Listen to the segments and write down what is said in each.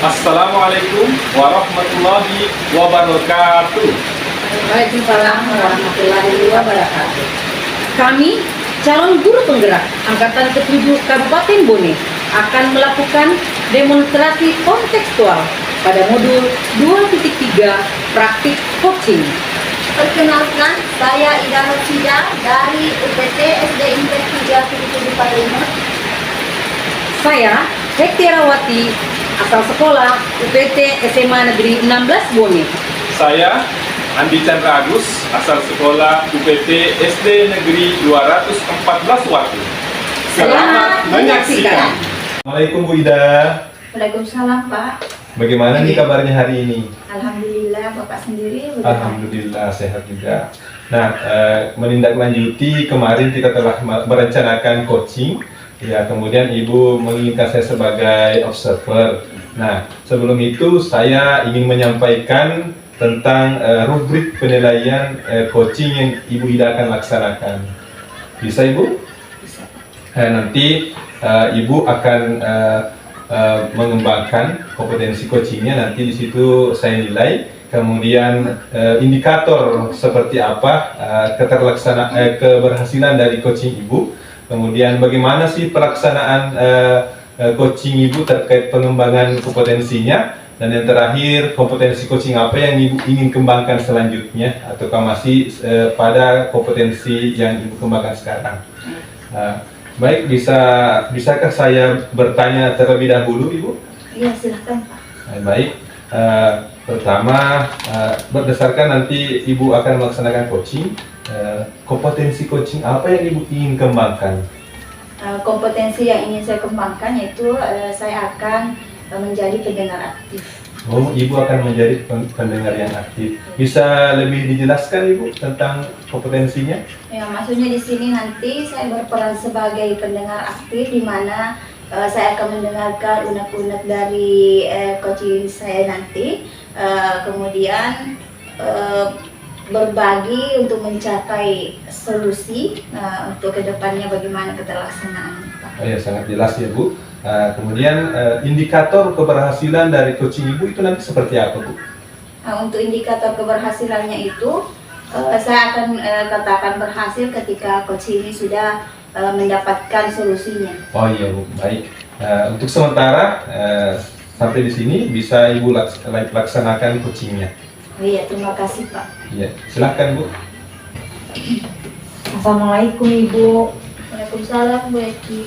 Assalamualaikum warahmatullahi wabarakatuh. Waalaikumsalam warahmatullahi wabarakatuh. Kami, calon guru penggerak Angkatan ke-7 Kabupaten Bone, akan melakukan demonstrasi kontekstual pada modul 2.3 praktik coaching. Perkenalkan, saya Ida Nursidah dari UPT SD Impres 377 Palembang. Saya, Hektiarawati, asal sekolah UPT SMA Negeri 16 Bone. Saya Andi Chandra Agus, asal sekolah UPT SD Negeri 214 Watu. Selamat menyaksikan. Assalamualaikum Bu Ida. Waalaikumsalam Pak. Bagaimana nih kabarnya hari ini? Alhamdulillah, Bapak sendiri bagaimana? Alhamdulillah sehat juga. Nah, menindaklanjuti kemarin kita telah merencanakan coaching. Ya, kemudian Ibu menginginkan saya sebagai observer. Nah, sebelum itu saya ingin menyampaikan tentang rubrik penilaian coaching yang Ibu Ida akan laksanakan. Bisa Ibu? Bisa. Nanti Ibu akan mengembangkan kompetensi coachingnya. Nanti di situ saya nilai. Kemudian indikator seperti apa keberhasilan dari coaching Ibu. Kemudian bagaimana sih pelaksanaan coaching Ibu terkait pengembangan kompetensinya. Dan yang terakhir, kompetensi coaching apa yang Ibu ingin kembangkan selanjutnya, ataukah masih pada kompetensi yang Ibu kembangkan sekarang. Baik, bisakah saya bertanya terlebih dahulu, Ibu? Iya, silahkan Pak. Baik, pertama, berdasarkan nanti Ibu akan melaksanakan coaching, kompetensi coaching apa yang Ibu ingin kembangkan? Kompetensi yang ingin saya kembangkan yaitu saya akan menjadi pendengar aktif. Oh, Ibu akan menjadi pendengar yang aktif. Bisa lebih dijelaskan Ibu tentang kompetensinya? Ya, maksudnya di sini nanti saya berperan sebagai pendengar aktif, di mana saya akan mendengarkan unek-unek dari coaching saya nanti, kemudian berbagi untuk mencapai solusi untuk kedepannya bagaimana keterlaksanaannya, Pak. Oh ya, sangat jelas ya Bu. Kemudian indikator keberhasilan dari coaching Ibu itu nanti seperti apa Bu? Untuk indikator keberhasilannya itu saya akan katakan berhasil ketika coaching ini sudah mendapatkan solusinya. Oh iya Bu, baik. Untuk sementara sampai di sini bisa Ibu laksanakan coachingnya. Oh iya, terima kasih Pak. Iya, silahkan Bu. Assalamualaikum Ibu. Waalaikumsalam Bu Eki.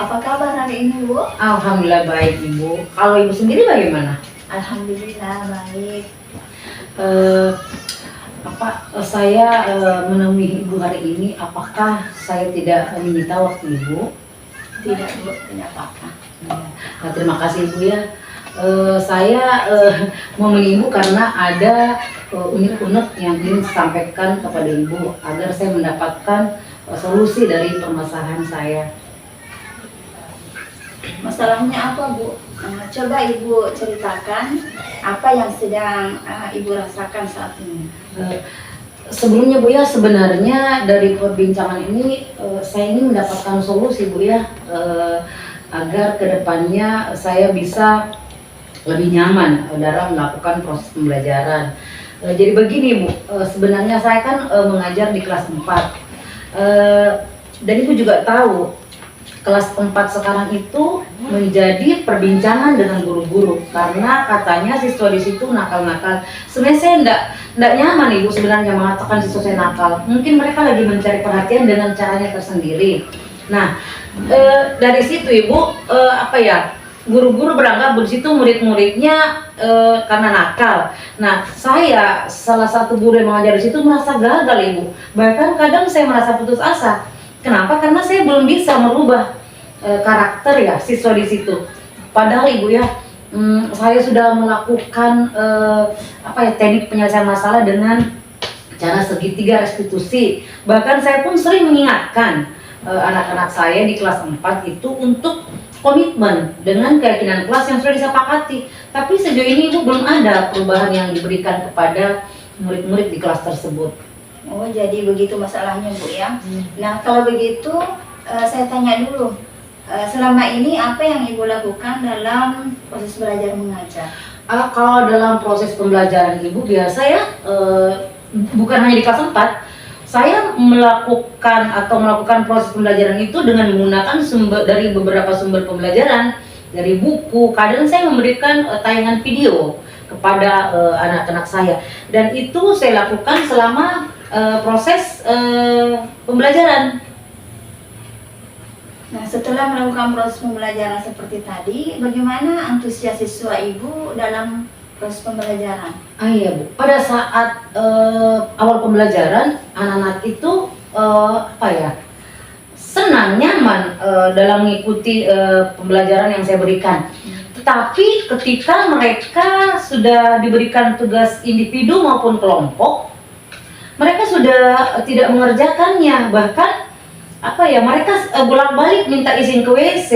Apa kabar hari ini Bu? Alhamdulillah baik Ibu. Kalau Ibu sendiri bagaimana? Alhamdulillah baik. Saya menemui Ibu hari ini, apakah saya tidak menyita waktu Ibu? Tidak Bu, tidak apa-apa. Nah, terima kasih Ibu ya. Saya menemui Ibu karena ada unek-unek yang ingin sampaikan kepada Ibu agar saya mendapatkan solusi dari permasalahan saya. Masalahnya apa Bu? Coba Ibu ceritakan apa yang sedang Ibu rasakan saat ini. Sebelumnya Bu ya, sebenarnya dari perbincangan ini saya ingin mendapatkan solusi Bu ya, agar kedepannya saya bisa lebih nyaman dalam melakukan proses pembelajaran. Jadi begini Bu, sebenarnya saya kan mengajar di kelas 4, dan Ibu juga tahu kelas 4 sekarang itu menjadi perbincangan dengan guru-guru karena katanya siswa di situ nakal-nakal. Sebenarnya saya enggak nyaman Ibu sebenarnya mengatakan siswa saya nakal. Mungkin mereka lagi mencari perhatian dengan caranya tersendiri. Nah, dari situ Ibu guru-guru beranggap di situ murid-muridnya karena nakal. Nah, saya salah satu guru yang mengajar di situ merasa gagal Ibu. Bahkan kadang saya merasa putus asa. Kenapa? Karena saya belum bisa merubah karakter ya siswa di situ. Padahal Ibu ya, saya sudah melakukan teknik penyelesaian masalah dengan cara segitiga restitusi. Bahkan saya pun sering mengingatkan anak-anak saya di kelas 4 itu untuk komitmen dengan keyakinan kelas yang sudah disepakati. Tapi sejauh ini Ibu belum ada perubahan yang diberikan kepada murid-murid di kelas tersebut. Oh, jadi begitu masalahnya Bu ya. Nah, kalau begitu saya tanya dulu, selama ini apa yang Ibu lakukan dalam proses belajar mengajar? Kalau dalam proses pembelajaran Ibu biasa ya, bukan hanya di kelas 4, saya melakukan proses pembelajaran itu dengan menggunakan sumber dari beberapa sumber pembelajaran, dari buku. Kadang saya memberikan tayangan video kepada anak-anak saya, dan itu saya lakukan selama proses pembelajaran. Nah, setelah melakukan proses pembelajaran seperti tadi, bagaimana antusias siswa Ibu dalam proses pembelajaran? Iya Bu, pada saat awal pembelajaran anak-anak itu senang, nyaman dalam mengikuti pembelajaran yang saya berikan. Tetapi ketika mereka sudah diberikan tugas individu maupun kelompok, mereka sudah tidak mengerjakannya. Bahkan mereka bolak-balik minta izin ke WC.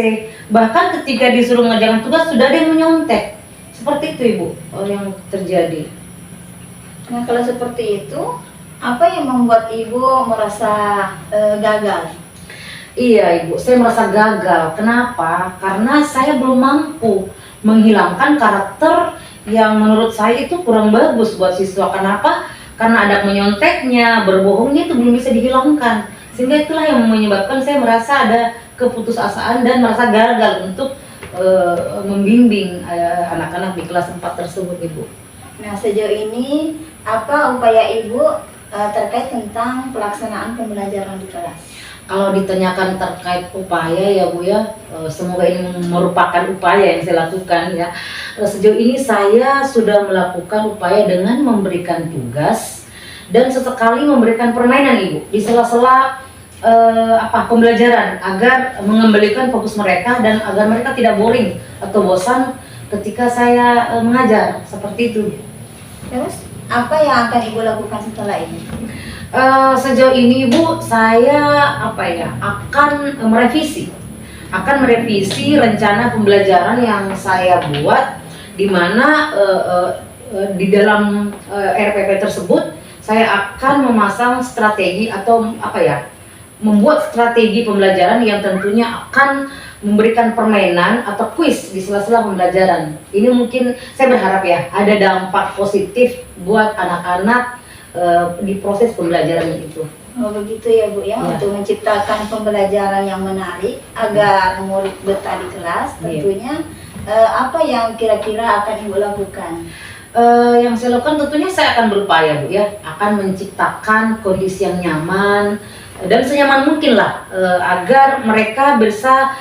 Bahkan ketika disuruh mengerjakan tugas sudah ada yang menyontek. Seperti itu Ibu yang terjadi. Nah, kalau seperti itu, apa yang membuat Ibu merasa gagal? Iya Ibu, saya merasa gagal. Kenapa? Karena saya belum mampu menghilangkan karakter yang menurut saya itu kurang bagus buat siswa. Kenapa? Karena ada menyonteknya, berbohongnya itu belum bisa dihilangkan. Sehingga itulah yang menyebabkan saya merasa ada keputusasaan dan merasa gagal untuk membimbing anak-anak di kelas 4 tersebut Ibu. Nah, sejauh ini apa upaya Ibu terkait tentang pelaksanaan pembelajaran di kelas? Kalau ditanyakan terkait upaya ya Bu ya, semoga ini merupakan upaya yang saya lakukan ya. Sejauh ini saya sudah melakukan upaya dengan memberikan tugas dan sesekali memberikan permainan Ibu di sela-sela pembelajaran agar mengembalikan fokus mereka dan agar mereka tidak boring atau bosan ketika saya mengajar, seperti itu. Terus apa yang akan Ibu lakukan setelah ini? Sejauh ini Ibu, saya akan merevisi rencana pembelajaran yang saya buat, di mana di dalam RPP tersebut saya akan memasang strategi atau membuat strategi pembelajaran yang tentunya akan memberikan permainan atau kuis di sela-sela pembelajaran. Ini mungkin saya berharap ya ada dampak positif buat anak-anak di proses pembelajaran itu. Oh begitu ya Bu ya, untuk menciptakan pembelajaran yang menarik agar murid betah di kelas, tentunya apa yang kira-kira akan Ibu lakukan? Yang saya lakukan tentunya saya akan berupaya Bu ya, akan menciptakan kondisi yang nyaman dan senyaman mungkin lah agar mereka bisa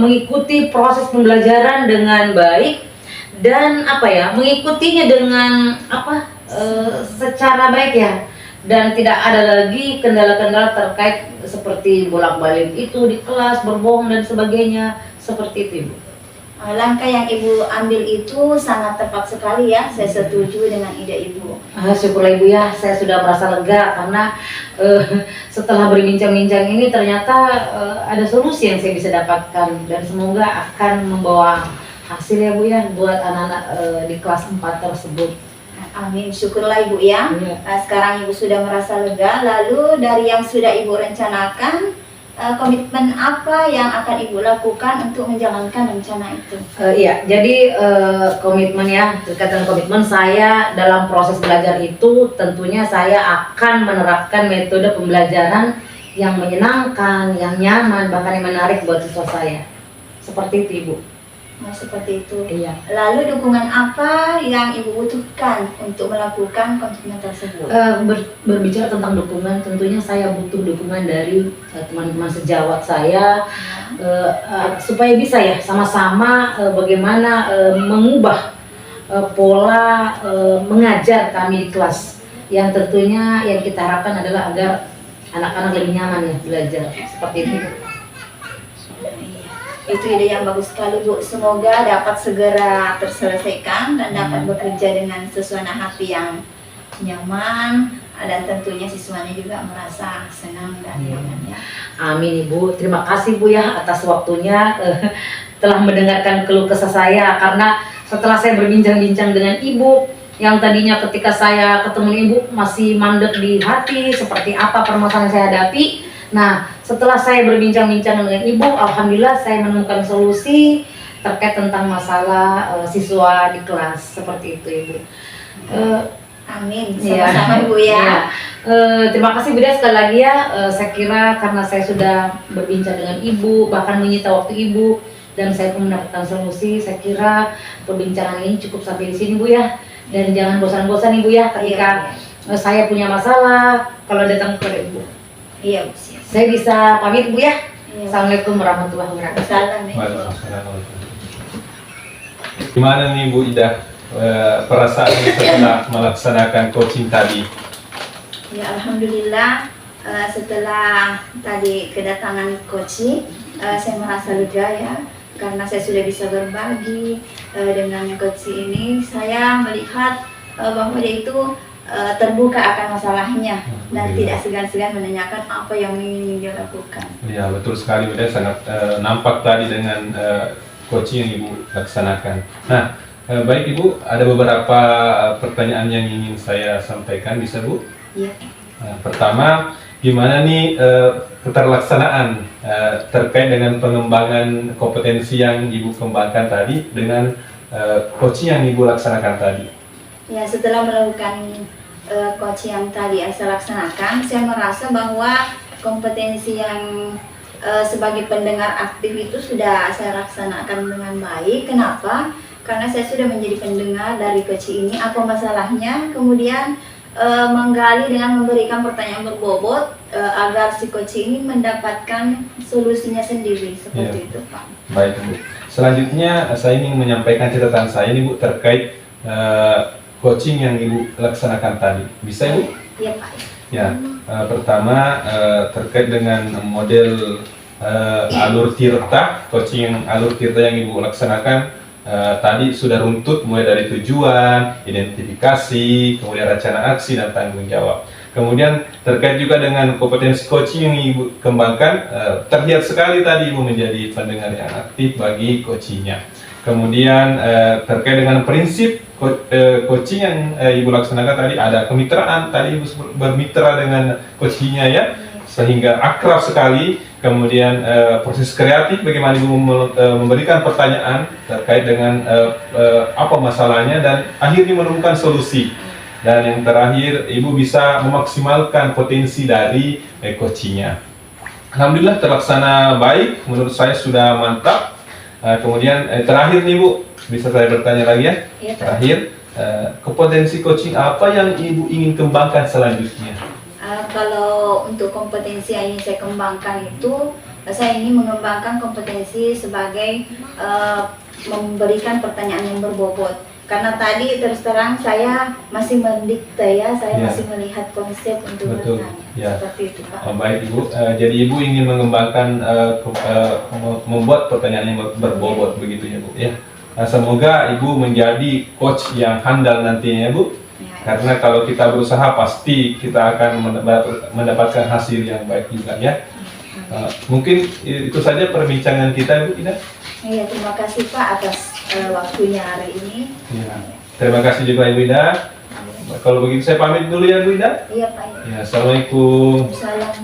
mengikuti proses pembelajaran dengan baik dan mengikutinya dengan secara baik ya, dan tidak ada lagi kendala-kendala terkait seperti bolak-balik itu di kelas, berbohong dan sebagainya, seperti itu Ibu. Langkah yang Ibu ambil itu sangat tepat sekali ya, saya setuju dengan ide Ibu. Syukurlah Ibu ya, saya sudah merasa lega karena setelah berbincang-bincang ini ternyata ada solusi yang saya bisa dapatkan dan semoga akan membawa hasil ya Bu ya buat anak-anak di kelas 4 tersebut. Amin, syukurlah Ibu ya. Sekarang Ibu sudah merasa lega, lalu dari yang sudah Ibu rencanakan, komitmen apa yang akan Ibu lakukan untuk menjalankan rencana itu? Iya, jadi terkait dengan komitmen saya dalam proses belajar itu, tentunya saya akan menerapkan metode pembelajaran yang menyenangkan, yang nyaman, bahkan yang menarik buat siswa saya. Seperti itu Ibu. Nah, seperti itu. Iya. Lalu dukungan apa yang Ibu butuhkan untuk melakukan komitmen tersebut? Berbicara tentang dukungan, tentunya saya butuh dukungan dari teman-teman sejawat saya supaya bisa ya sama-sama bagaimana mengubah pola mengajar kami di kelas, yang tentunya yang kita harapkan adalah agar anak-anak lebih nyaman ya belajar, seperti itu. Itu ide yang bagus sekali Bu, semoga dapat segera terselesaikan dan dapat bekerja dengan suasana hati yang nyaman dan tentunya siswanya juga merasa senang dan nyaman ya. Amin Ibu, terima kasih Bu ya atas waktunya telah mendengarkan keluh kesah saya, karena setelah saya berbincang-bincang dengan Ibu yang tadinya ketika saya ketemu Ibu masih mandek di hati seperti apa permasalahan yang saya hadapi. Nah, setelah saya berbincang-bincang dengan Ibu, alhamdulillah saya menemukan solusi terkait tentang masalah siswa di kelas seperti itu, Ibu. Amin, Iya. sama-sama Ibu ya. Iya. Terima kasih Bunda sekali lagi ya. Saya kira karena saya sudah berbincang dengan Ibu, bahkan menyita waktu Ibu, dan saya pun mendapatkan solusi. Saya kira perbincangan ini cukup sampai di sini Bu ya. Dan jangan bosan-bosan Ibu ya ketika saya punya masalah kalau datang kepada Ibu. Iya, Bu. Siap. Saya bisa pamit Bu ya. Iya. Assalamualaikum warahmatullahi wabarakatuh. Salam ya. Waalaikumsalam. Gimana nih Bu Ida perasaan setelah melaksanakan coaching tadi? Ya, alhamdulillah setelah tadi kedatangan coaching saya merasa lega ya, karena saya sudah bisa berbagi dengan coach ini. Saya melihat bahwa dia itu terbuka akan masalahnya dan tidak segan-segan menanyakan apa yang ingin dia lakukan. Ya betul sekali, udah sangat nampak tadi dengan coaching yang Ibu laksanakan. Nah, baik Ibu, ada beberapa pertanyaan yang ingin saya sampaikan, bisa Bu? Iya. Nah, pertama, gimana nih keterlaksanaan terkait dengan pengembangan kompetensi yang Ibu kembangkan tadi dengan coaching yang Ibu laksanakan tadi? Ya, setelah melakukan coaching yang tadi saya laksanakan, saya merasa bahwa kompetensi yang sebagai pendengar aktif itu sudah saya laksanakan dengan baik. Kenapa? Karena saya sudah menjadi pendengar dari coaching ini, apa masalahnya, kemudian menggali dengan memberikan pertanyaan berbobot agar si coaching ini mendapatkan solusinya sendiri, seperti itu Pak. Baik Bu. Selanjutnya saya ingin menyampaikan catatan saya nih Bu terkait coaching yang Ibu laksanakan tadi. Bisa Ibu? Iya Pak. Ya, pertama terkait dengan model alur tirta, coaching yang alur tirta yang Ibu laksanakan tadi sudah runtut mulai dari tujuan, identifikasi, kemudian rencana aksi dan tanggung jawab. Kemudian terkait juga dengan kompetensi coaching yang Ibu kembangkan, terlihat sekali tadi Ibu menjadi pendengar yang aktif bagi coachingnya. Kemudian terkait dengan prinsip coaching yang Ibu laksanakan tadi, ada kemitraan, tadi Ibu bermitra dengan coachingnya ya, sehingga akrab sekali. Kemudian proses kreatif, bagaimana Ibu memberikan pertanyaan terkait dengan apa masalahnya dan akhirnya menemukan solusi. Dan yang terakhir, Ibu bisa memaksimalkan potensi dari coachingnya. Alhamdulillah terlaksana baik, menurut saya sudah mantap. Kemudian terakhir nih Bu, bisa saya bertanya lagi ya? Iya, Pak. Terakhir, kompetensi coaching apa yang Ibu ingin kembangkan selanjutnya? Kalau untuk kompetensi yang ingin saya kembangkan itu, saya ingin mengembangkan kompetensi sebagai memberikan pertanyaan yang berbobot. Karena tadi terus terang saya masih mendikte ya, saya Ya. masih melihat konsep untuk Betul, bertanya. ya. Seperti itu Pak. Baik Ibu, jadi Ibu ingin mengembangkan, membuat pertanyaan yang berbobot begitu ya Bu ya. Semoga Ibu menjadi coach yang handal nantinya ya Bu. Ya. Karena kalau kita berusaha pasti kita akan mendapatkan hasil yang baik juga ya. Mungkin itu saja perbincangan kita Ibu, tidak? Iya, terima kasih Pak atas waktunya hari ini. Ya. Terima kasih juga Ibu Ida. Kalau begitu saya pamit dulu ya Bu Ida. Iya Pak. Ya, Assalamualaikum. Salam.